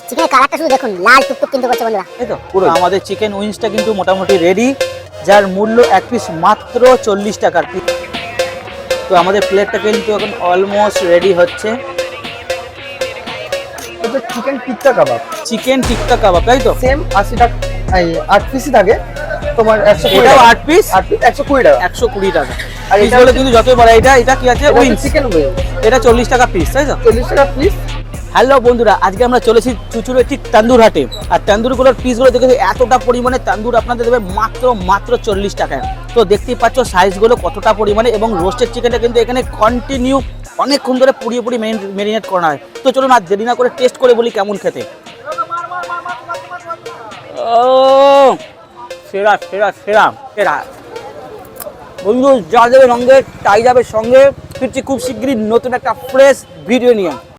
চিকেনের কালারটা শুধু দেখুন, লাল টুকটুক কিন্তু করছে বন্ধুরা। এই তো পুরো আমাদের চিকেন উইংসটা কিন্তু মোটামুটি রেডি, যার মূল্য এক পিস মাত্র 40 টাকার পিস। তো আমাদের প্লেটটা কিন্তু এখন অলমোস্ট রেডি হচ্ছে। এটা চিকেন টিক্কা কাবাব, চিকেন টিক্কা কাবাব, তাই তো? সেম 80 টাকা, এই 8 পিসই থাকে তোমার 120 এটাও টাকা। 8 পিস 120 টাকা। 120 টাকা। আর পিস এটা গুলো কিন্তু যতই বড়, এটা কি আছে? উইংস। চিকেন উইংস, এটা 40 টাকা পিস, তাই তো? 40 টাকা পিস। হ্যালো বন্ধুরা, আজকে আমরা চলেছি চুচুড়ে ঠিক তান্দুর হাটে। আর তান্দুরগুলোর পিসগুলো দেখেছি এতটা পরিমাণে তান্দুর আপনাদের দেবে মাত্র 40 টাকায়। তো দেখতেই পাচ্ছ সাইজগুলো কতটা পরিমাণে, এবং রোস্টেড চিকেনটা কিন্তু এখানে কন্টিনিউ অনেকক্ষণ ধরে পুড়িয়ে ম্যারিনেট করা হয়। তো চলুন আর দেরি না করে টেস্ট করে বলি কেমন খেতে। ও সেরা সেরা সেরা সেরা বন্ধু, যা যাবে সঙ্গে তাই যাবে সঙ্গে। ফিরছি খুব শিগগিরই নতুন একটা ফ্রেশ ভিডিও নিয়ে।